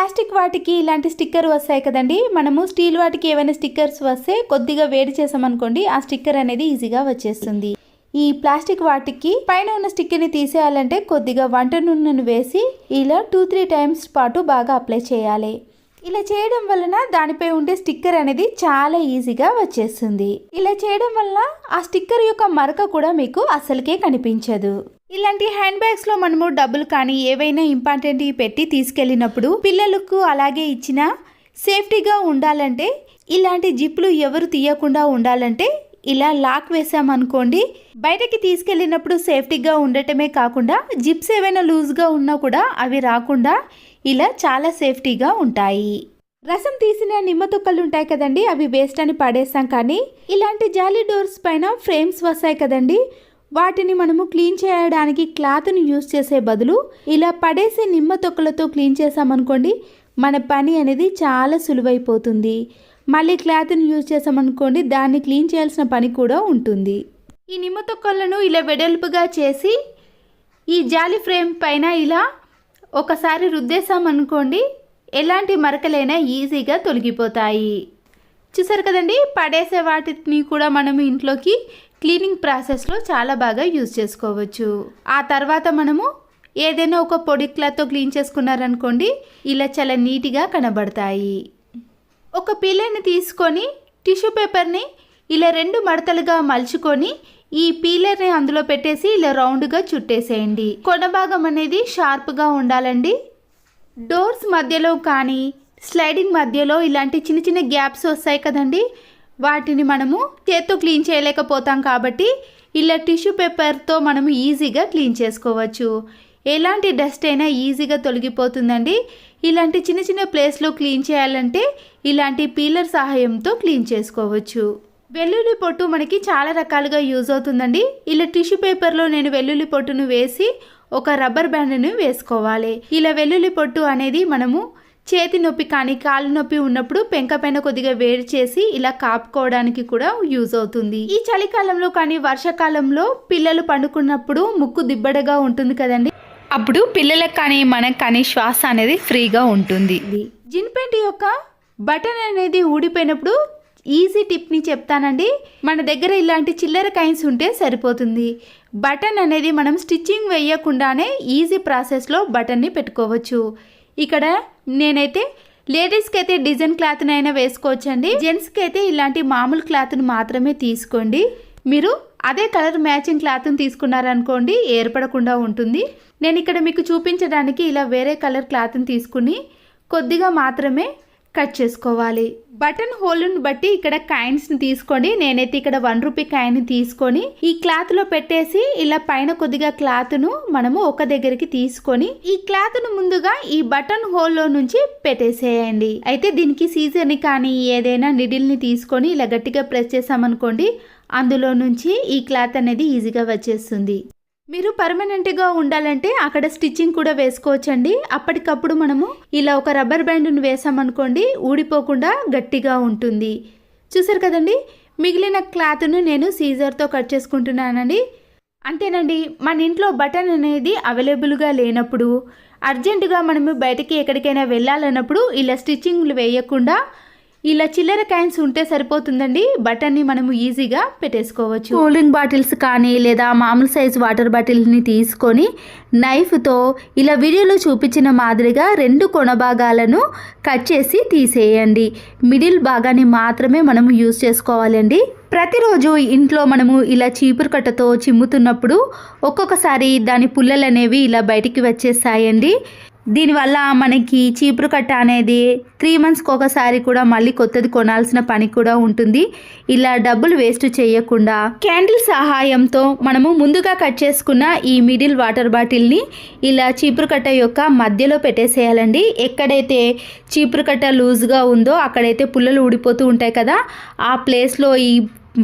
Plastic వాటికి ఇలాంటి sticker వస్తాయి కదండి, మనము స్టీల్ వాటికి ఏమైనా స్టిక్కర్స్ వస్తే కొద్దిగా వేడి చేసామనుకోండి ఆ స్టిక్కర్ అనేది ఈజీగా వచ్చేస్తుంది. ఈ ప్లాస్టిక్ వాటికి పైన ఉన్న స్టిక్కర్ని తీసేయాలంటే కొద్దిగా వంట నూనెను వేసి ఇలా 2-3 టైమ్స్ పాటు బాగా అప్లై చేయాలి. ఇలా చేయడం వలన దానిపై ఉండే స్టిక్కర్ అనేది చాలా ఈజీగా వచ్చేస్తుంది. ఇలా చేయడం వలన ఆ స్టిక్కర్ యొక్క మరక కూడా మీకు అసలుకే కనిపించదు. ఇలాంటి హ్యాండ్ బ్యాగ్స్ లో మనము డబ్బులు కానీ ఏవైనా ఇంపార్టెంట్ పెట్టి తీసుకెళ్ళినప్పుడు పిల్లలకు అలాగే ఇచ్చిన సేఫ్టీగా ఉండాలంటే ఇలాంటి జిప్లు ఎవరు తీయకుండా ఉండాలంటే ఇలా లాక్ వేసామనుకోండి, బయటకి తీసుకెళ్ళినప్పుడు సేఫ్టీగా ఉండటమే కాకుండా జిప్స్ ఏవైనా లూజ్గా ఉన్నా కూడా అవి రాకుండా ఇలా చాలా సేఫ్టీగా ఉంటాయి. రసం తీసిన నిమ్మ తొక్కలు ఉంటాయి కదండి, అవి వేస్ట్ అని పడేస్తాం. కానీ ఇలాంటి జాలీ డోర్స్ పైన ఫ్రేమ్స్ వస్తాయి కదండి, వాటిని మనము క్లీన్ చేయడానికి క్లాత్ని యూజ్ చేసే బదులు ఇలా పడేసే నిమ్మ తొక్కలతో క్లీన్ చేసామనుకోండి మన పని అనేది చాలా సులువైపోతుంది. మళ్ళీ క్లాత్ని యూజ్ చేసామనుకోండి దాన్ని క్లీన్ చేయాల్సిన పని కూడా ఉంటుంది. ఈ నిమ్మ తొక్కలను ఇలా వెడల్పుగా చేసి ఈ జాలి ఫ్రేమ్ పైన ఇలా ఒకసారి రుద్దేశామనుకోండి ఎలాంటి మరకలైనా ఈజీగా తొలగిపోతాయి. చూసారు కదండి, పడేసే వాటిని కూడా మనం ఇంట్లోకి క్లీనింగ్ ప్రాసెస్లో చాలా బాగా యూజ్ చేసుకోవచ్చు. ఆ తర్వాత మనము ఏదైనా ఒక పొడి క్లాత్తో క్లీన్ చేసుకున్నారనుకోండి ఇలా చాలా నీట్గా కనబడతాయి. ఒక పీలర్ని తీసుకొని టిష్యూ పేపర్ని ఇలా 2 మడతలుగా మలుచుకొని ఈ పీలర్ని అందులో పెట్టేసి ఇలా రౌండ్గా చుట్టేసేయండి. కొన భాగం అనేది షార్ప్గా ఉండాలండి. డోర్స్ మధ్యలో కానీ స్లైడింగ్ మధ్యలో ఇలాంటి చిన్న చిన్న గ్యాప్స్ వస్తాయి కదండి, వాటిని మనము చేత్తో క్లీన్ చేయలేకపోతాం కాబట్టి ఇలా టిష్యూ పేపర్తో మనము ఈజీగా క్లీన్ చేసుకోవచ్చు. ఎలాంటి డస్ట్ అయినా ఈజీగా తొలగిపోతుందండి. ఇలాంటి చిన్న చిన్న ప్లేస్లో క్లీన్ చేయాలంటే ఇలాంటి పీలర్ సహాయంతో క్లీన్ చేసుకోవచ్చు. వెల్లుల్లి పొట్టు మనకి చాలా రకాలుగా యూజ్ అవుతుందండి. ఇలా టిష్యూ పేపర్లో నేను వెల్లుల్లి పొట్టును వేసి ఒక రబ్బర్ బ్యాండ్ను వేసుకోవాలి. ఇలా వెల్లుల్లి పొట్టు అనేది మనము చేతి నొప్పి కానీ కాలు నొప్పి ఉన్నప్పుడు పెంక పైన కొద్దిగా వేడి చేసి ఇలా కాపుకోవడానికి కూడా యూజ్ అవుతుంది. ఈ చలికాలంలో కానీ వర్షాకాలంలో పిల్లలు పండుకున్నప్పుడు ముక్కు దిబ్బడగా ఉంటుంది కదండి, అప్పుడు పిల్లలకు కానీ మనకు కానీ శ్వాస అనేది ఫ్రీగా ఉంటుంది. జిన్ ప్యాంట్ యొక్క బటన్ అనేది ఊడిపోయినప్పుడు ఈజీ టిప్ని చెప్తానండి. మన దగ్గర ఇలాంటి చిల్లర కాయిన్స్ ఉంటే సరిపోతుంది. బటన్ అనేది మనం స్టిచ్చింగ్ వేయకుండానే ఈజీ ప్రాసెస్లో బటన్ని పెట్టుకోవచ్చు. ఇక్కడ నేనైతే లేడీస్కి అయితే డిజైన్ క్లాత్ని అయినా వేసుకోవచ్చండి. జెంట్స్కి అయితే ఇలాంటి మామూలు క్లాత్ని మాత్రమే తీసుకోండి. మీరు అదే కలర్ మ్యాచింగ్ క్లాత్ని తీసుకున్నారనుకోండి ఏర్పడకుండా ఉంటుంది. నేను ఇక్కడ మీకు చూపించడానికి ఇలా వేరే కలర్ క్లాత్ని తీసుకుని కొద్దిగా మాత్రమే కట్ చేసుకోవాలి. బటన్ హోల్ని బట్టి ఇక్కడ కాయిన్స్ని తీసుకోండి. నేనైతే ఇక్కడ 1 రూపీ కాయిన్ని తీసుకొని ఈ క్లాత్లో పెట్టేసి ఇలా పైన కొద్దిగా క్లాత్ను మనము ఒక దగ్గరికి తీసుకొని ఈ క్లాత్ను ముందుగా ఈ బటన్ హోల్లో నుంచి పెట్టేసేయండి. అయితే దీనికి సీజర్ని కానీ ఏదైనా నిడిల్ని తీసుకొని ఇలా గట్టిగా ప్రెస్ చేసామనుకోండి అందులో నుంచి ఈ క్లాత్ అనేది ఈజీగా వచ్చేస్తుంది. మీరు పర్మనెంట్గా ఉండాలంటే అక్కడ స్టిచ్చింగ్ కూడా వేసుకోవచ్చండి. అప్పటికప్పుడు మనము ఇలా ఒక రబ్బర్ బ్యాండ్ను వేసామనుకోండి ఊడిపోకుండా గట్టిగా ఉంటుంది. చూసారు కదండి, మిగిలిన క్లాత్ను నేను సీజర్తో కట్ చేసుకుంటున్నానండి. అంతేనండి, మన ఇంట్లో బటన్ అనేది అవైలబుల్గా లేనప్పుడు అర్జెంటుగా మనము బయటకి ఎక్కడికైనా వెళ్ళాలన్నప్పుడు ఇలా స్టిచ్చింగ్లు వేయకుండా ఇలా చిల్లర కాయిన్స్ ఉంటే సరిపోతుందండి. బటన్ని మనము ఈజీగా పెట్టేసుకోవచ్చు. కూల్ డ్రింక్ బాటిల్స్ కానీ లేదా మామూలు సైజ్ వాటర్ బాటిల్ని తీసుకొని నైఫ్తో ఇలా వీడియోలో చూపించిన మాదిరిగా 2 కొన భాగాలను కట్ చేసి తీసేయండి. మిడిల్ భాగాన్ని మాత్రమే మనము యూజ్ చేసుకోవాలండి. ప్రతిరోజు ఇంట్లో మనము ఇలా చీపురు కట్టతో చిమ్ముతున్నప్పుడు ఒక్కొక్కసారి దాని పుల్లలు అనేవి ఇలా బయటికి వచ్చేస్తాయండి. దీనివల్ల మనకి చీపురు కట్ట అనేది 3 మంత్స్కి ఒకసారి కూడా మళ్ళీ కొత్తది కొనాల్సిన పని కూడా ఉంటుంది. ఇలా డబ్బులు వేస్ట్ చేయకుండా క్యాండిల్ సహాయంతో మనము ముందుగా కట్ చేసుకున్న ఈ మిడిల్ వాటర్ బాటిల్ని ఇలా చీపురు కట్ట యొక్క మధ్యలో పెట్టేసేయాలండి. ఎక్కడైతే చీపురు కట్ట లూజ్గా ఉందో అక్కడైతే పుల్లలు ఊడిపోతూ ఉంటాయి కదా, ఆ ప్లేస్లో ఈ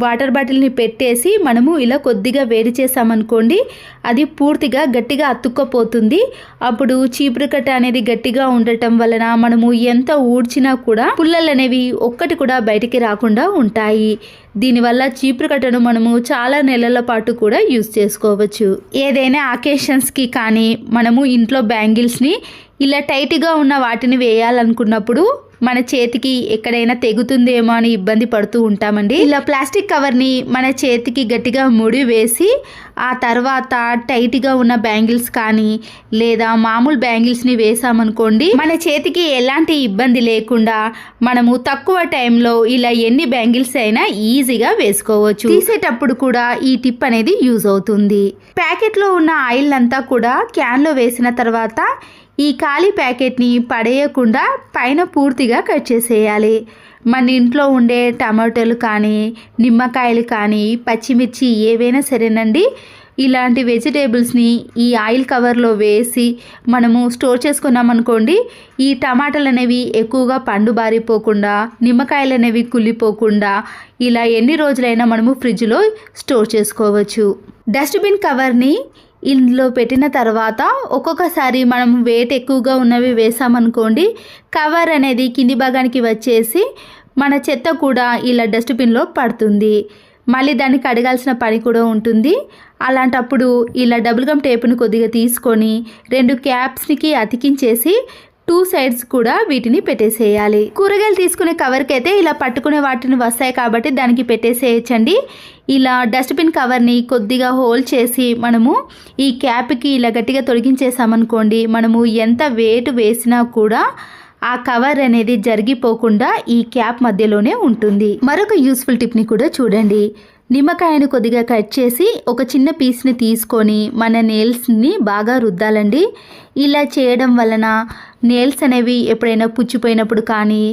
వాటర్ బాటిల్ని పెట్టేసి మనము ఇలా కొద్దిగా వేడి చేసామనుకోండి అది పూర్తిగా గట్టిగా అతుక్కపోతుంది. అప్పుడు చీపురు కట్ట అనేది గట్టిగా ఉండటం వలన మనము ఎంత ఊడ్చినా కూడా పుల్లలు అనేవి ఒక్కటి కూడా బయటికి రాకుండా ఉంటాయి. దీనివల్ల చీపురు కట్టను మనము చాలా నెలల పాటు కూడా యూస్ చేసుకోవచ్చు. ఏదైనా అకేషన్స్కి కానీ మనము ఇంట్లో బ్యాంగిల్స్ని ఇలా టైట్గా ఉన్న వాటిని వేయాలనుకున్నప్పుడు మన చేతికి ఎక్కడైనా తెగుతుందేమో అని ఇబ్బంది పడుతూ ఉంటామండి. ఇలా ప్లాస్టిక్ కవర్ని మన చేతికి గట్టిగా ముడి వేసి ఆ తర్వాత టైట్గా ఉన్న బ్యాంగిల్స్ కానీ లేదా మామూలు బ్యాంగిల్స్ని వేసామనుకోండి, మన చేతికి ఎలాంటి ఇబ్బంది లేకుండా మనము తక్కువ టైంలో ఇలా ఎన్ని బ్యాంగిల్స్ అయినా ఈజీగా వేసుకోవచ్చు. తీసేటప్పుడు కూడా ఈ టిప్ అనేది యూజ్ అవుతుంది. ప్యాకెట్లో ఉన్న ఆయిల్ అంతా కూడా క్యాన్లో వేసిన తర్వాత ఈ ఖాళీ ప్యాకెట్ని పడేయకుండా పైన పూర్తిగా కట్ చేసేయాలి. మన ఇంట్లో ఉండే టమాటోలు కానీ నిమ్మకాయలు కానీ పచ్చిమిర్చి ఏవైనా సరేనండి, ఇలాంటి వెజిటేబుల్స్ని ఈ ఆయిల్ కవర్లో వేసి మనము స్టోర్ చేసుకున్నామనుకోండి, ఈ టమాటాలు అనేవి ఎక్కువగా పండు బారిపోకుండా, నిమ్మకాయలు అనేవి కుళ్ళిపోకుండా ఇలా ఎన్ని రోజులైనా మనము ఫ్రిడ్జ్లో స్టోర్ చేసుకోవచ్చు. డస్ట్బిన్ కవర్ని ఇందులో పెట్టిన తర్వాత ఒక్కొక్కసారి మనం వెయిట్ ఎక్కువగా ఉన్నవి వేసామనుకోండి, కవర్ అనేది కింది భాగానికి వచ్చేసి మన చెత్త కూడా ఇలా డస్ట్బిన్లో పడుతుంది. మళ్ళీ దాన్ని కడగాల్సిన పని కూడా ఉంటుంది. అలాంటప్పుడు ఇలా డబుల్ గమ్ టేపును కొద్దిగా తీసుకొని 2 క్యాప్స్కి అతికించేసి 2 సైడ్స్ కూడా వీటిని పెట్టేసేయాలి. కూరగాయలు తీసుకునే కవర్కి అయితే ఇలా పట్టుకునే వాటిని వస్తాయి కాబట్టి దానికి పెట్టేసేయచ్చండి. ఇలా డస్ట్బిన్ కవర్ని కొద్దిగా హోల్ చేసి మనము ఈ క్యాప్కి ఇలా గట్టిగా తొలగించేసామనుకోండి, మనము ఎంత వెయిట్ వేసినా కూడా ఆ కవర్ అనేది జరిగిపోకుండా ఈ క్యాప్ మధ్యలోనే ఉంటుంది. మరొక యూస్ఫుల్ టిప్ని కూడా చూడండి. నిమ్మకాయను కొద్దిగా కట్ చేసి ఒక చిన్న పీస్ని తీసుకొని మన నెయిల్స్ని బాగా రుద్దాలండి. ఇలా చేయడం వలన నెయిల్స్ అనేవి ఎప్పుడైనా పుచ్చిపోయినప్పుడు కానీ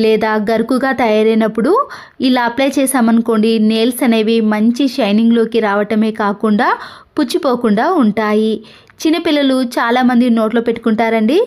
లేదా గరుకుగా తయారైనప్పుడు ఇలా అప్లై చేసామనుకోండి, నెయిల్స్ అనేవి మంచి షైనింగ్లోకి రావటమే కాకుండా పుచ్చిపోకుండా ఉంటాయి. చిన్నపిల్లలు చాలామంది నోట్లో పెట్టుకుంటారండి.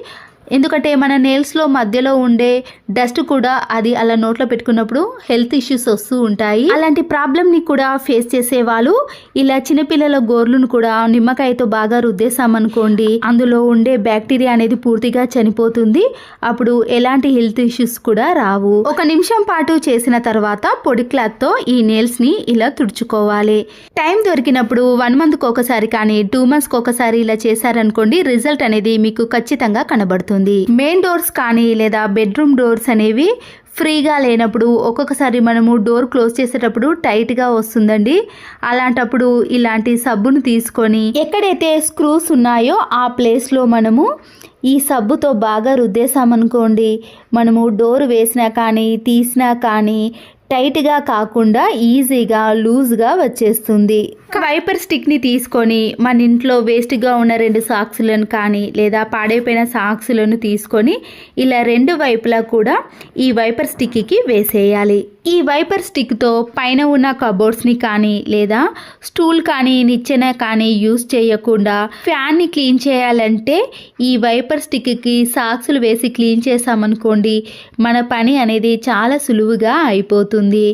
ఎందుకంటే మన నెయిల్స్లో మధ్యలో ఉండే డస్ట్ కూడా అది అలా నోట్లో పెట్టుకున్నప్పుడు హెల్త్ ఇష్యూస్ వస్తూ ఉంటాయి. అలాంటి ప్రాబ్లమ్ని కూడా ఫేస్ చేసేవాళ్ళు ఇలా చిన్నపిల్లల గోర్లను కూడా నిమ్మకాయతో బాగా రుద్దేశామనుకోండి, అందులో ఉండే బ్యాక్టీరియా అనేది పూర్తిగా చనిపోతుంది. అప్పుడు ఎలాంటి హెల్త్ ఇష్యూస్ కూడా రావు. 1 నిమిషం పాటు చేసిన తర్వాత పొడి క్లాత్తో ఈ నెయిల్స్ని ఇలా తుడుచుకోవాలి. టైం దొరికినప్పుడు 1 మంత్కి ఒకసారి కానీ 2 మంత్స్కి ఒకసారి ఇలా చేశారనుకోండి, రిజల్ట్ అనేది మీకు ఖచ్చితంగా కనబడుతుంది. మెయిన్ డోర్స్ కానీ లేదా బెడ్రూమ్ డోర్స్ అనేవి ఫ్రీగా లేనప్పుడు ఒక్కొక్కసారి మనము డోర్ క్లోజ్ చేసేటప్పుడు టైట్గా వస్తుందండి. అలాంటప్పుడు ఇలాంటి సబ్బును తీసుకొని ఎక్కడైతే స్క్రూస్ ఉన్నాయో ఆ ప్లేస్లో మనము ఈ సబ్బుతో బాగా రుద్దేశామనుకోండి, మనము డోర్ వేసినా కానీ తీసినా కానీ టైట్గా కాకుండా ఈజీగా లూజ్గా వచ్చేస్తుంది. వైపర్ స్టిక్ని తీసుకొని మన ఇంట్లో వేస్ట్గా ఉన్న 2 సాక్స్లను కానీ లేదా పాడైపోయిన సాక్స్లను తీసుకొని ఇలా 2 వైపులా కూడా ఈ వైపర్ స్టిక్కి వేసేయాలి. ఈ వైపర్ స్టిక్తో పైన ఉన్న కబోర్డ్స్ని కానీ లేదా స్టూల్ కానీ నిచ్చెన కానీ యూస్ చేయకుండా ఫ్యాన్ని క్లీన్ చేయాలంటే ఈ వైపర్ స్టిక్కి సాక్స్లు వేసి క్లీన్ చేసామనుకోండి, మన పని అనేది చాలా సులువుగా అయిపోతుంది.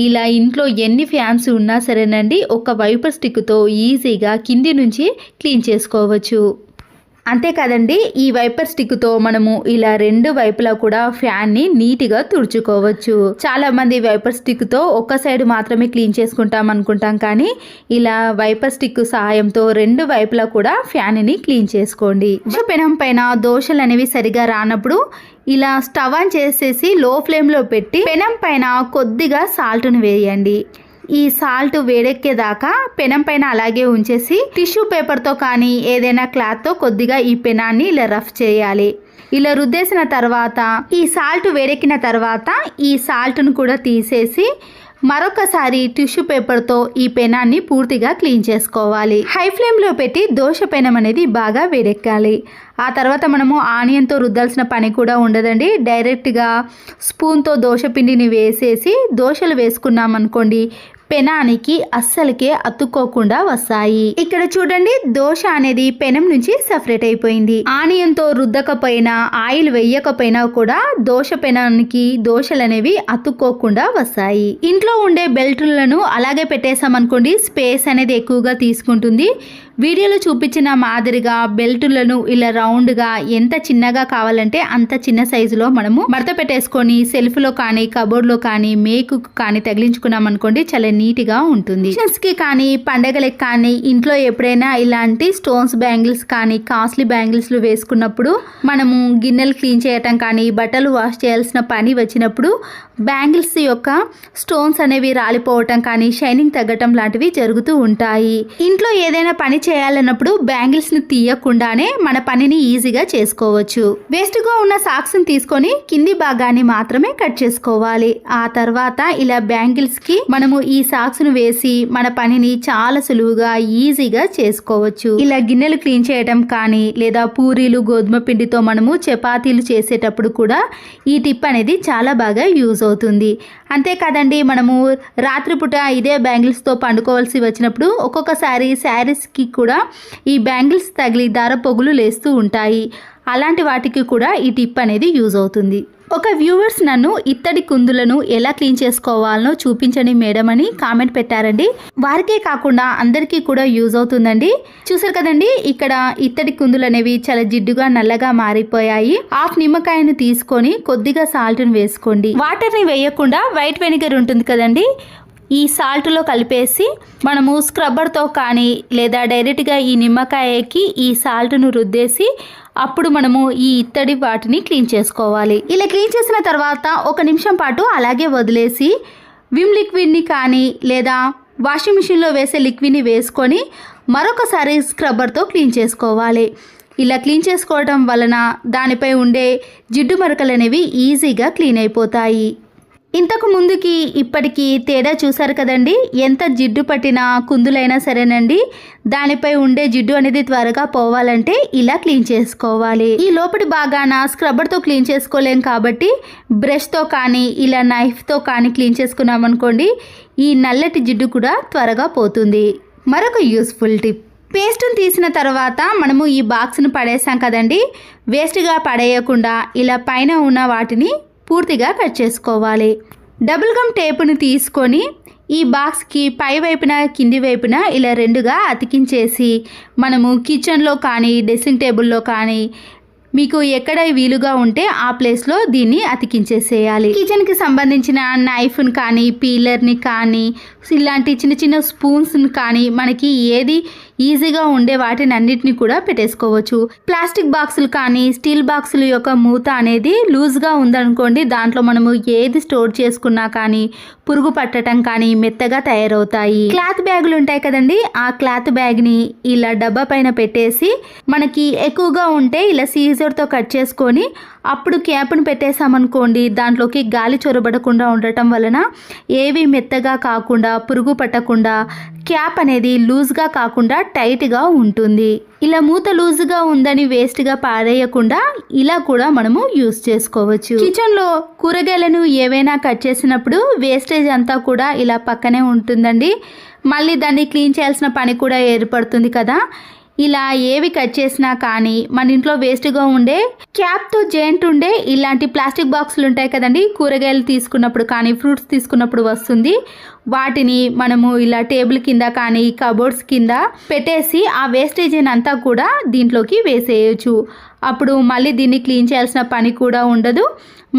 ఇలా ఇంట్లో ఎన్ని ఫ్యాన్స్ ఉన్నా సరేనండి, ఒక వైపర్ స్టిక్తో ఈజీగా కింది నుంచి క్లీన్ చేసుకోవచ్చు. అంతే కదండి, ఈ వైపర్ స్టిక్తో మనము ఇలా 2 వైపులా కూడా ఫ్యాన్ని నీట్గా తుడుచుకోవచ్చు. చాలా మంది వైపర్ స్టిక్తో ఒక సైడ్ మాత్రమే క్లీన్ చేసుకుంటాం అనుకుంటాం, కానీ ఇలా వైపర్ స్టిక్ సహాయంతో 2 వైపులా కూడా ఫ్యాన్ని క్లీన్ చేసుకోండి. పెనం పైన దోశలు అనేవి సరిగా రానప్పుడు ఇలా స్టవ్ ఆన్ చేసేసి లో ఫ్లేమ్లో పెట్టి పెనం పైన కొద్దిగా సాల్ట్ను వేయండి. ఈ సాల్ట్ వేడెక్కేదాకా పెనం పైన అలాగే ఉంచేసి టిష్యూ పేపర్తో కానీ ఏదైనా క్లాత్తో కొద్దిగా ఈ పెనాన్ని ఇలా రఫ్ చేయాలి. ఇలా రుద్దేసిన తర్వాత ఈ సాల్ట్ వేడెక్కిన తర్వాత ఈ సాల్ట్ను కూడా తీసేసి మరొకసారి టిష్యూ పేపర్తో ఈ పెనాన్ని పూర్తిగా క్లీన్ చేసుకోవాలి. హై ఫ్లేమ్లో పెట్టి దోశ పెనం అనేది బాగా వేడెక్కాలి. ఆ తర్వాత మనము ఆనియన్తో రుద్దాల్సిన పని కూడా ఉండదండి. డైరెక్ట్గా స్పూన్తో దోశ పిండిని వేసేసి దోశలు వేసుకున్నాం అనుకోండి, పెనానికి అస్సలకే అతుక్కోకుండా వస్తాయి. ఇక్కడ చూడండి, దోశ అనేది పెనం నుంచి సపరేట్ అయిపోయింది. ఆనియన్తో రుద్దకపోయినా ఆయిల్ వేయకపోయినా కూడా దోశ పెనానికి దోశలు అనేవి అతుక్కోకుండా వస్తాయి. ఇంట్లో ఉండే బెల్టులను అలాగే పెట్టేసామనుకోండి, స్పేస్ అనేది ఎక్కువగా తీసుకుంటుంది. వీడియోలో చూపించిన మాదిరిగా బెల్టులను ఇలా రౌండ్గా ఎంత చిన్నగా కావాలంటే అంత చిన్న సైజులో మనము మడత పెట్టేసుకొని సెల్ఫ్లో కానీ కబోర్డ్లో కానీ మేకు కానీ తగిలించుకున్నాం అనుకోండి, చాలా నీట్గా ఉంటుంది. ఫంక్షన్స్కి కానీ పండగలకి కానీ ఇంట్లో ఎప్పుడైనా ఇలాంటి స్టోన్స్ బ్యాంగిల్స్ కానీ కాస్ట్లీ బ్యాంగిల్స్లు వేసుకున్నప్పుడు మనము గిన్నెలు క్లీన్ చేయటం కానీ బట్టలు వాష్ చేయాల్సిన పని వచ్చినప్పుడు బ్యాంగిల్స్ యొక్క స్టోన్స్ అనేవి రాలిపోవటం కానీ షైనింగ్ తగ్గటం లాంటివి జరుగుతూ ఉంటాయి. ఇంట్లో ఏదైనా పని చేయాలన్నప్పుడు బ్యాంగిల్స్ ని తీయకుండానే మన పనిని ఈజీగా చేసుకోవచ్చు. వేస్ట్ గా ఉన్న సాక్స్ ని తీసుకొని కింది భాగాన్ని మాత్రమే కట్ చేసుకోవాలి. ఆ తర్వాత ఇలా బ్యాంగిల్స్ కి మనము ఈ సాక్స్ ను వేసి మన పనిని చాలా సులువుగా ఈజీగా చేసుకోవచ్చు. ఇలా గిన్నెలు క్లీన్ చేయడం కానీ లేదా పూరీలు గోధుమ పిండితో మనము చపాతీలు చేసేటప్పుడు కూడా ఈ టిప్ అనేది చాలా బాగా యూజ్ అవుతుంది. అంతేకాదండి, మనము రాత్రిపూట ఇదే బ్యాంగిల్స్తో పండుకోవాల్సి వచ్చినప్పుడు ఒక్కొక్కసారి శారీస్కి కూడా ఈ బ్యాంగిల్స్ తగిలి దార పొగులు లేస్తూ ఉంటాయి. అలాంటి వాటికి కూడా ఈ టిప్ అనేది యూజ్ అవుతుంది. ఒక వ్యూవర్స్ నన్ను ఇత్తడి కుందులను ఎలా క్లీన్ చేసుకోవాలనో చూపించండి మేడం అని కామెంట్ పెట్టారండి. వారికే కాకుండా అందరికీ కూడా యూజ్ అవుతుందండి. చూసారు కదండి, ఇక్కడ ఇత్తడి కుందులు అనేవి చాలా జిడ్డుగా నల్లగా మారిపోయాయి. హాఫ్ నిమ్మకాయను తీసుకొని కొద్దిగా సాల్ట్ని వేసుకోండి. వాటర్ని వేయకుండా వైట్ వెనిగర్ ఉంటుంది కదండి, ఈ సాల్ట్లో కలిపేసి మనము స్క్రబ్బర్తో కానీ లేదా డైరెక్ట్గా ఈ నిమ్మకాయకి ఈ సాల్ట్ను రుద్దేసి అప్పుడు మనము ఈ ఇత్తడి వాటిని క్లీన్ చేసుకోవాలి. ఇలా క్లీన్ చేసిన తర్వాత 1 నిమిషం పాటు అలాగే వదిలేసి విమ్ లిక్విడ్ని కానీ లేదా వాషింగ్ మిషన్లో వేసే లిక్విడ్ని వేసుకొని మరొకసారి స్క్రబ్బర్తో క్లీన్ చేసుకోవాలి. ఇలా క్లీన్ చేసుకోవడం వలన దానిపై ఉండే జిడ్డు మరకలు అనేవి ఈజీగా క్లీన్ అయిపోతాయి. ఇంతకు ముందుకి ఇప్పటికీ తేడా చూసారు కదండి. ఎంత జిడ్డు పట్టిన కుందులైనా సరేనండి, దానిపై ఉండే జిడ్డు అనేది త్వరగా పోవాలంటే ఇలా క్లీన్ చేసుకోవాలి. ఈ లోపటి భాగాన స్క్రబ్బర్తో క్లీన్ చేసుకోలేం కాబట్టి బ్రష్తో కానీ ఇలా నైఫ్తో కానీ క్లీన్ చేసుకున్నాం అనుకోండి, ఈ నల్లటి జిడ్డు కూడా త్వరగా పోతుంది. మరొక యూస్ఫుల్ టిప్, పేస్ట్ని తీసిన తర్వాత మనము ఈ బాక్స్ను పడేసాం కదండి, వేస్ట్గా పడేయకుండా ఇలా పైన ఉన్న వాటిని పూర్తిగా కట్ చేసుకోవాలి. డబుల్ గమ్ టేపుని తీసుకొని ఈ బాక్స్కి పై వైపున కింది వైపున ఇలా 2గా అతికించేసి మనము కిచెన్లో కానీ డ్రెస్సింగ్ టేబుల్లో కానీ మీకు ఎక్కడ వీలుగా ఉంటే ఆ ప్లేస్లో దీన్ని అతికించేసేయాలి. కిచెన్కి సంబంధించిన నైఫ్ని కానీ పీలర్ని కానీ ఇలాంటి చిన్న చిన్న స్పూన్స్ని కానీ మనకి ఏది ఈజీగా ఉండే వాటిని అన్నిటిని కూడా పెట్టేసుకోవచ్చు. ప్లాస్టిక్ బాక్సులు కానీ స్టీల్ బాక్సుల యొక్క మూత అనేది లూజ్గా ఉందనుకోండి, దాంట్లో మనము ఏది స్టోర్ చేసుకున్నా కానీ పురుగు పట్టడం కానీ మెత్తగా తయారవుతాయి. క్లాత్ బ్యాగులు ఉంటాయి కదండి, ఆ క్లాత్ బ్యాగ్ని ఇలా డబ్బా పైన పెట్టేసి మనకి ఎక్కువగా ఉంటే ఇలా సీజర్తో కట్ చేసుకొని అప్పుడు క్యాప్ను పెట్టేసామనుకోండి, దాంట్లోకి గాలి చొరబడకుండా ఉండటం వలన ఏవి మెత్తగా కాకుండా పురుగు పట్టకుండా క్యాప్ అనేది లూజ్గా కాకుండా టైట్గా ఉంటుంది. ఇలా మూత లూజ్గా ఉందని వేస్ట్గా పారేయకుండా ఇలా కూడా మనము యూస్ చేసుకోవచ్చు. కిచెన్లో కూరగాయలను ఏవైనా కట్ చేసినప్పుడు వేస్టేజ్ అంతా కూడా ఇలా పక్కనే ఉంటుందండి. మళ్ళీ దాన్ని క్లీన్ చేయాల్సిన పని కూడా ఏర్పడుతుంది కదా. ఇలా ఏవి కట్ చేసినా కానీ మన ఇంట్లో వేస్ట్గా ఉండే క్యాప్తో జాయింట్ ఉండే ఇలాంటి ప్లాస్టిక్ బాక్సులు ఉంటాయి కదండి, కూరగాయలు తీసుకున్నప్పుడు కానీ ఫ్రూట్స్ తీసుకున్నప్పుడు వస్తుంది, వాటిని మనము ఇలా టేబుల్ కింద కానీ కబోర్డ్స్ కింద పెట్టేసి ఆ వేస్టేజ్ అంతా కూడా దీంట్లోకి వేసేయచ్చు. అప్పుడు మళ్ళీ దీన్ని క్లీన్ చేయాల్సిన పని కూడా ఉండదు.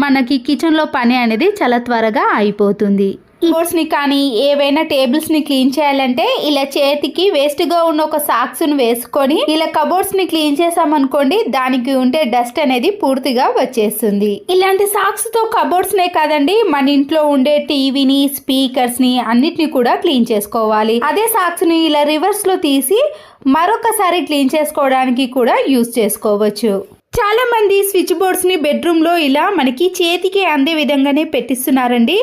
మనకి కిచెన్లో పని అనేది చాలా త్వరగా అయిపోతుంది. కబోర్డ్స్ని కానీ ఏవైనా టేబుల్స్ని క్లీన్ చేయాలంటే ఇలా చేతికి వేస్ట్గా ఉన్న ఒక సాక్స్ను వేసుకొని ఇలా కబోర్డ్స్ని క్లీన్ చేసామనుకోండి, దానికి ఉండే డస్ట్ అనేది పూర్తిగా వచ్చేస్తుంది. ఇలాంటి సాక్స్తో కబోర్డ్స్నే కాదండి, మన ఇంట్లో ఉండే టీవీని స్పీకర్స్ని అన్నిటిని కూడా క్లీన్ చేసుకోవాలి. అదే సాక్స్ని ఇలా రివర్స్లో తీసి మరొకసారి క్లీన్ చేసుకోవడానికి కూడా యూజ్ చేసుకోవచ్చు. చాలా మంది స్విచ్ బోర్డ్స్ని బెడ్రూమ్లో ఇలా మనకి చేతికి అందే విధంగానే పెట్టిస్తున్నారండి.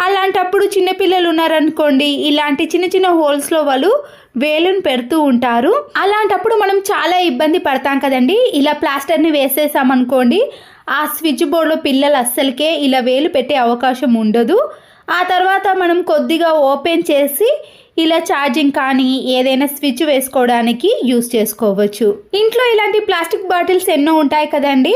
అలాంటప్పుడు చిన్నపిల్లలు ఉన్నారనుకోండి, ఇలాంటి చిన్న చిన్న హోల్స్లో వాళ్ళు వేలును పెడుతూ ఉంటారు. అలాంటప్పుడు మనం చాలా ఇబ్బంది పడతాం కదండి. ఇలా ప్లాస్టర్ని వేసేసామనుకోండి, ఆ స్విచ్ బోర్డ్లో పిల్లలు అస్సలకే ఇలా వేలు పెట్టే అవకాశం ఉండదు. ఆ తర్వాత మనం కొద్దిగా ఓపెన్ చేసి ఇలా ఛార్జింగ్ కానీ ఏదైనా స్విచ్ వేసుకోవడానికి యూస్ చేసుకోవచ్చు. ఇంట్లో ఇలాంటి ప్లాస్టిక్ బాటిల్స్ ఎన్నో ఉంటాయి కదండి.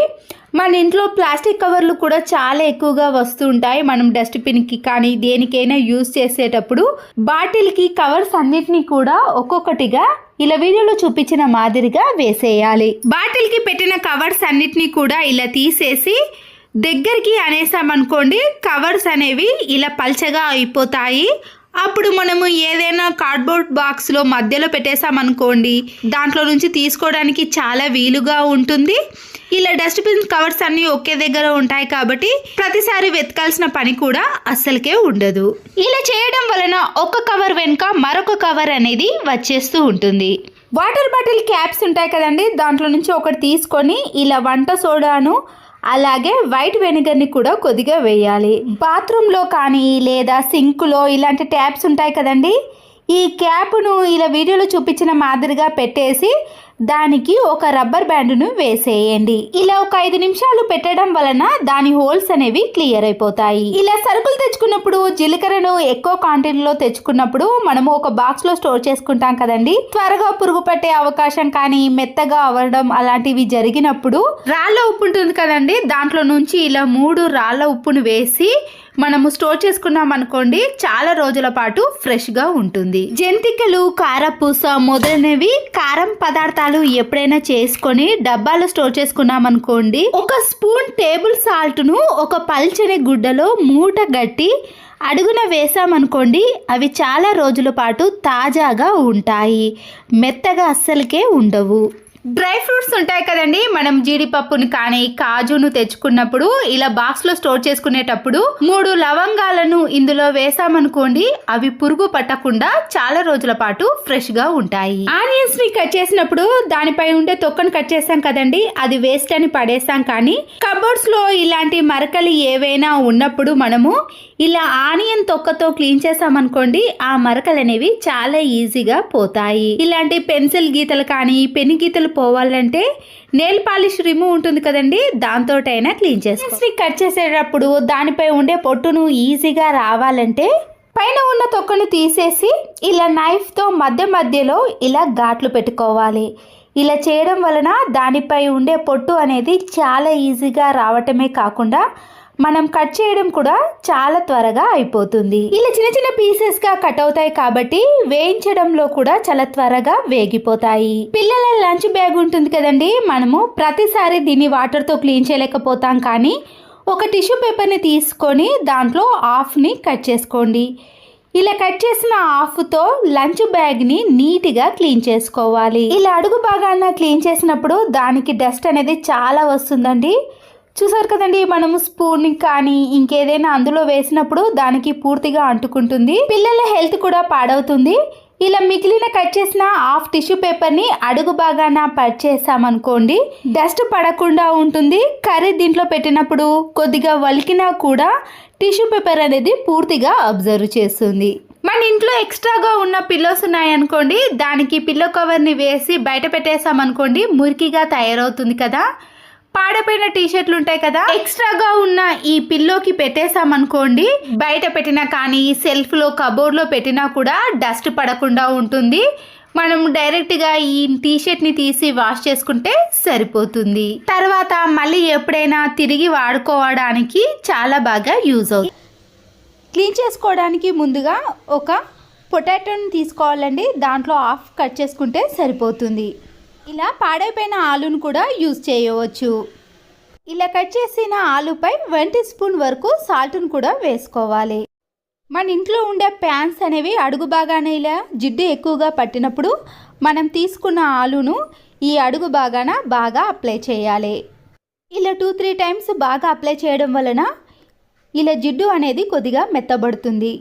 మన ఇంట్లో ప్లాస్టిక్ కవర్లు కూడా చాలా ఎక్కువగా వస్తూ ఉంటాయి. మనం డస్ట్బిన్కి కానీ దేనికైనా యూజ్ చేసేటప్పుడు బాటిల్కి కవర్స్ అన్నిటినీ కూడా ఒక్కొక్కటిగా ఇలా వీడియోలో చూపించిన మాదిరిగా వేసేయాలి. బాటిల్కి పెట్టిన కవర్స్ అన్నిటినీ కూడా ఇలా తీసేసి దగ్గరికి అనేసామనుకోండి, కవర్స్ అనేవి ఇలా పల్చగా అయిపోతాయి. అప్పుడు మనము ఏదైనా కార్డ్బోర్డ్ బాక్స్లో మధ్యలో పెట్టేసామనుకోండి, దాంట్లో నుంచి తీసుకోవడానికి చాలా వీలుగా ఉంటుంది. ఇలా డస్ట్బిన్ కవర్స్ అన్నీ ఒకే దగ్గర ఉంటాయి కాబట్టి ప్రతిసారి వెతకాల్సిన పని కూడా అస్సలకే ఉండదు. ఇలా చేయడం వలన ఒక కవర్ వెనుక మరొక కవర్ అనేది వచ్చేస్తూ ఉంటుంది. వాటర్ బాటిల్ క్యాప్స్ ఉంటాయి కదండి, దాంట్లో నుంచి ఒకటి తీసుకొని ఇలా వంట సోడాను అలాగే వైట్ వెనిగర్ని కూడా కొద్దిగా వేయాలి. బాత్రూంలో కానీ లేదా సింకులో ఇలాంటి ట్యాప్స్ ఉంటాయి కదండి, ఈ క్యాప్ను ఇలా వీడియోలో చూపించిన మాదిరిగా పెట్టేసి దానికి ఒక రబ్బర్ బ్యాండ్ను వేసేయండి. ఇలా ఒక 5 నిమిషాలు పెట్టడం వలన దాని హోల్స్ అనేవి క్లియర్ అయిపోతాయి. ఇలా సరుకులు తెచ్చుకున్నప్పుడు జీలకర్రను ఎక్కువ క్వాంటిటీలో తెచ్చుకున్నప్పుడు మనము ఒక బాక్స్ లో స్టోర్ చేసుకుంటాం కదండి, త్వరగా పురుగు పట్టే అవకాశం కానీ మెత్తగా అవ్వడం అలాంటివి జరిగినప్పుడు రాళ్ళ ఉప్పు ఉంటుంది కదండి, దాంట్లో నుంచి ఇలా 3 రాళ్ళ ఉప్పును వేసి మనము స్టోర్ చేసుకున్నాం అనుకోండి, చాలా రోజుల పాటు ఫ్రెష్గా ఉంటుంది. జంతికలు, కారపూస మొదలైనవి కారం పదార్థాలు ఎప్పుడైనా చేసుకొని డబ్బాలో స్టోర్ చేసుకున్నాం అనుకోండి, ఒక స్పూన్ టేబుల్ సాల్ట్ను ఒక పల్చని గుడ్డలో మూట గట్టి అడుగున వేసామనుకోండి, అవి చాలా రోజుల పాటు తాజాగా ఉంటాయి, మెత్తగా అస్సలకే ఉండవు. డ్రై ఫ్రూట్స్ ఉంటాయి కదండి, మనం జీడిపప్పుని కానీ కాజును తెచ్చుకున్నప్పుడు ఇలా బాక్స్లో స్టోర్ చేసుకునేటప్పుడు 3 లవంగాలను ఇందులో వేసామనుకోండి, అవి పురుగు పట్టకుండా చాలా రోజుల పాటు ఫ్రెష్గా ఉంటాయి. ఆనియన్స్ ని కట్ చేసినప్పుడు దానిపై ఉండే తొక్కను కట్ చేసాం కదండి, అది వేస్ట్ అని పడేసాం. కానీ కబోర్డ్స్ లో ఇలాంటి మరకలు ఏవైనా ఉన్నప్పుడు మనము ఇలా ఆనియన్ తొక్కతో క్లీన్ చేసామనుకోండి, ఆ మరకలు అనేవి చాలా ఈజీగా పోతాయి. ఇలాంటి పెన్సిల్ గీతలు కానీ పెన్ గీతలు పోవాలంటే నెయిల్ పాలిష్ రిమూవ్ ఉంటుంది కదండి, దాంతోటైనా క్లీన్ చేసుకోవాలి. కట్ చేసేటప్పుడు దానిపై ఉండే పొట్టును ఈజీగా రావాలంటే పైన ఉన్న తొక్కను తీసేసి ఇలా నైఫ్తో మధ్యలో ఇలా ఘాట్లు పెట్టుకోవాలి. ఇలా చేయడం వలన దానిపై ఉండే పొట్టు అనేది చాలా ఈజీగా రావటమే కాకుండా మనం కట్ చేయడం కూడా చాలా త్వరగా అయిపోతుంది. ఇలా చిన్న చిన్న పీసెస్ గా కట్ అవుతాయి కాబట్టి వేయించడంలో కూడా చాలా త్వరగా వేగిపోతాయి. పిల్లల లంచ్ బ్యాగ్ ఉంటుంది కదండి, మనము ప్రతిసారి దీన్ని వాటర్ తో క్లీన్ చేయలేకపోతాం. కానీ ఒక టిష్యూ పేపర్ని తీసుకొని దాంట్లో హాఫ్ని కట్ చేసుకోండి. ఇలా కట్ చేసిన హాఫ్తో లంచ్ బ్యాగ్ని నీట్గా క్లీన్ చేసుకోవాలి. ఇలా అడుగు భాగాన క్లీన్ చేసినప్పుడు దానికి డస్ట్ అనేది చాలా వస్తుందండి. చూసారు కదండి, మనము స్పూన్ కానీ ఇంకేదైనా అందులో వేసినప్పుడు దానికి పూర్తిగా అంటుకుంటుంది, పిల్లల హెల్త్ కూడా పాడవుతుంది. ఇలా మిగిలిన కట్ చేసిన హాఫ్ టిష్యూ పేపర్ని అడుగు భాగాన పట్ చేసామనుకోండి, డస్ట్ పడకుండా ఉంటుంది. కర్రీ దీంట్లో పెట్టినప్పుడు కొద్దిగా వలికినా కూడా టిష్యూ పేపర్ అనేది పూర్తిగా అబ్జర్వ్ చేస్తుంది. మన ఇంట్లో ఎక్స్ట్రాగా ఉన్న పిల్లోస్ ఉన్నాయనుకోండి, దానికి పిల్లో కవర్ని వేసి బయట పెట్టేసామనుకోండి, మురికిగా తయారవుతుంది కదా. పాడపోయిన టీషర్ట్లు ఉంటాయి కదా, ఎక్స్ట్రాగా ఉన్న ఈ పిల్లోకి పెట్టేసామనుకోండి, బయట పెట్టినా కానీ సెల్ఫ్లో కబోర్డ్లో పెట్టినా కూడా డస్ట్ పడకుండా ఉంటుంది. మనం డైరెక్ట్గా ఈ టీషర్ట్ని తీసి వాష్ చేసుకుంటే సరిపోతుంది. తర్వాత మళ్ళీ ఎప్పుడైనా తిరిగి వాడుకోవడానికి చాలా బాగా యూజ్ అవుతుంది. క్లీన్ చేసుకోవడానికి ముందుగా ఒక పొటాటోని తీసుకోవాలండి, దాంట్లో హాఫ్ కట్ చేసుకుంటే సరిపోతుంది. ఇలా పాడైపోయిన ఆలును కూడా యూజ్ చేయవచ్చు. ఇలా కట్ చేసిన ఆలుపై 1 టీ స్పూన్ వరకు సాల్ట్ను కూడా వేసుకోవాలి. మన ఇంట్లో ఉండే ప్యాన్స్ అనేవి అడుగు భాగాన ఇలా జిడ్డు ఎక్కువగా పట్టినప్పుడు మనం తీసుకున్న ఆలును ఈ అడుగు భాగాన బాగా అప్లై చేయాలి. ఇలా 2-3 టైమ్స్ బాగా అప్లై చేయడం వలన ఇలా జిడ్డు అనేది కొద్దిగా మెత్తబడుతుంది.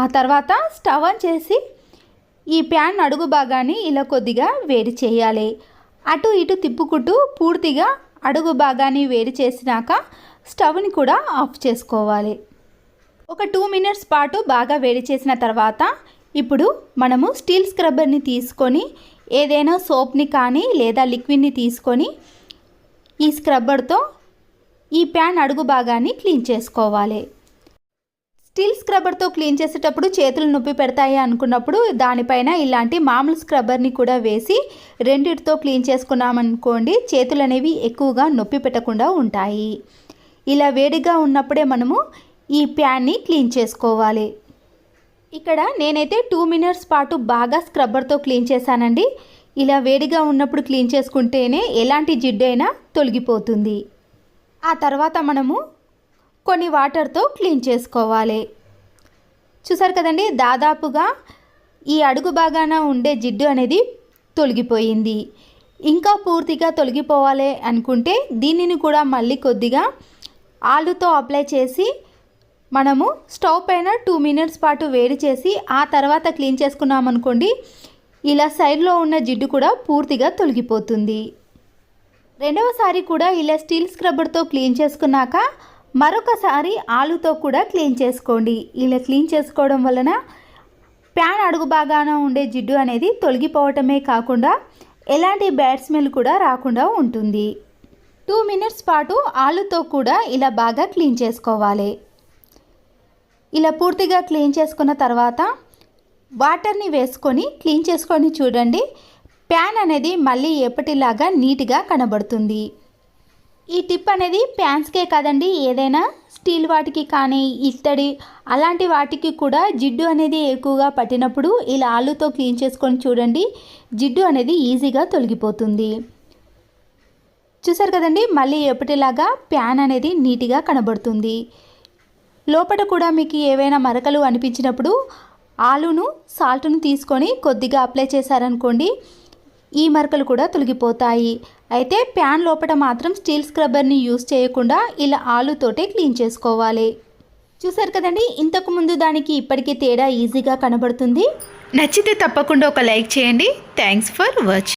ఆ తర్వాత స్టవ్ ఆన్ చేసి ఈ ప్యాన్ అడుగు భాగాన్ని ఇలా కొద్దిగా వేడి చేయాలి. అటు ఇటు తిప్పుకుంటూ పూర్తిగా అడుగు భాగాన్ని వేడి చేసినాక స్టవ్ని కూడా ఆఫ్ చేసుకోవాలి. ఒక 2 మినిట్స్ పాటు బాగా వేడి చేసిన తర్వాత ఇప్పుడు మనము స్టీల్ స్క్రబ్బర్ని తీసుకొని ఏదైనా సోప్ని కానీ లేదా లిక్విడ్ని తీసుకొని ఈ స్క్రబ్బర్తో ఈ ప్యాన్ అడుగు భాగాన్ని క్లీన్ చేసుకోవాలి. స్టీల్ స్క్రబ్బర్తో క్లీన్ చేసేటప్పుడు చేతులు నొప్పి పెడతాయి అనుకున్నప్పుడు దానిపైన ఇలాంటి మామూలు స్క్రబ్బర్ని కూడా వేసి రెండిటితో క్లీన్ చేసుకున్నామనుకోండి, చేతులు అనేవి ఎక్కువగా నొప్పి పెట్టకుండా ఉంటాయి. ఇలా వేడిగా ఉన్నప్పుడే మనము ఈ ప్యాన్ని క్లీన్ చేసుకోవాలి. ఇక్కడ నేనైతే 2 మినిట్స్ పాటు బాగా స్క్రబ్బర్తో క్లీన్ చేశానండి. ఇలా వేడిగా ఉన్నప్పుడు క్లీన్ చేసుకుంటేనే ఎలాంటి జిడ్డైనా తొలగిపోతుంది. ఆ తర్వాత మనము కొన్ని వాటర్తో క్లీన్ చేసుకోవాలి. చూసారు కదండి, దాదాపుగా ఈ అడుగు భాగాన ఉండే జిడ్డు అనేది తొలగిపోయింది. ఇంకా పూర్తిగా తొలగిపోవాలి అనుకుంటే దీనిని కూడా మళ్ళీ కొద్దిగా ఆలుతో అప్లై చేసి మనము స్టవ్ పైన 2 మినిట్స్ పాటు వేడి చేసి ఆ తర్వాత క్లీన్ చేసుకున్నాం అనుకోండి, ఇలా సైడ్లో ఉన్న జిడ్డు కూడా పూర్తిగా తొలగిపోతుంది. రెండవసారి కూడా ఇలా స్టీల్ స్క్రబ్బర్తో క్లీన్ చేసుకున్నాక మరొకసారి ఆలుతో కూడా క్లీన్ చేసుకోండి. ఇలా క్లీన్ చేసుకోవడం వలన ప్యాన్ అడుగు భాగాన ఉండే జిడ్డు అనేది తొలగిపోవటమే కాకుండా ఎలాంటి బ్యాడ్ స్మెల్ కూడా రాకుండా ఉంటుంది. 2 మినిట్స్ పాటు ఆలుతో కూడా ఇలా బాగా క్లీన్ చేసుకోవాలి. ఇలా పూర్తిగా క్లీన్ చేసుకున్న తర్వాత వాటర్ని వేసుకొని క్లీన్ చేసుకొని చూడండి, ప్యాన్ అనేది మళ్ళీ ఎప్పటిలాగా నీట్గా కనబడుతుంది. ఈ టిప్ అనేది ప్యాన్స్కే కాదండి, ఏదైనా స్టీల్ వాటికి కానీ ఇత్తడి అలాంటి వాటికి కూడా జిడ్డు అనేది ఎక్కువగా పట్టినప్పుడు ఇలా ఆలుతో క్లీన్ చేసుకొని చూడండి, జిడ్డు అనేది ఈజీగా తొలగిపోతుంది. చూసారు కదండి, మళ్ళీ ఎప్పటిలాగా ప్యాన్ అనేది నీట్గా కనబడుతుంది. లోపల కూడా మీకు ఏవైనా మరకలు అనిపించినప్పుడు ఆలును సాల్ట్ను తీసుకొని కొద్దిగా అప్లై చేశారనుకోండి, ఈ మరకలు కూడా తొలగిపోతాయి. అయితే ప్యాన్ లోపల మాత్రం స్టీల్ స్క్రబ్బర్ని యూస్ చేయకుండా ఇలా ఆలుతోటే క్లీన్ చేసుకోవాలి. చూసారు కదండి, ఇంతకుముందు దానికి ఇప్పటికీ తేడా ఈజీగా కనబడుతుంది. నచ్చితే తప్పకుండా ఒక లైక్ చేయండి. Thanks for watching.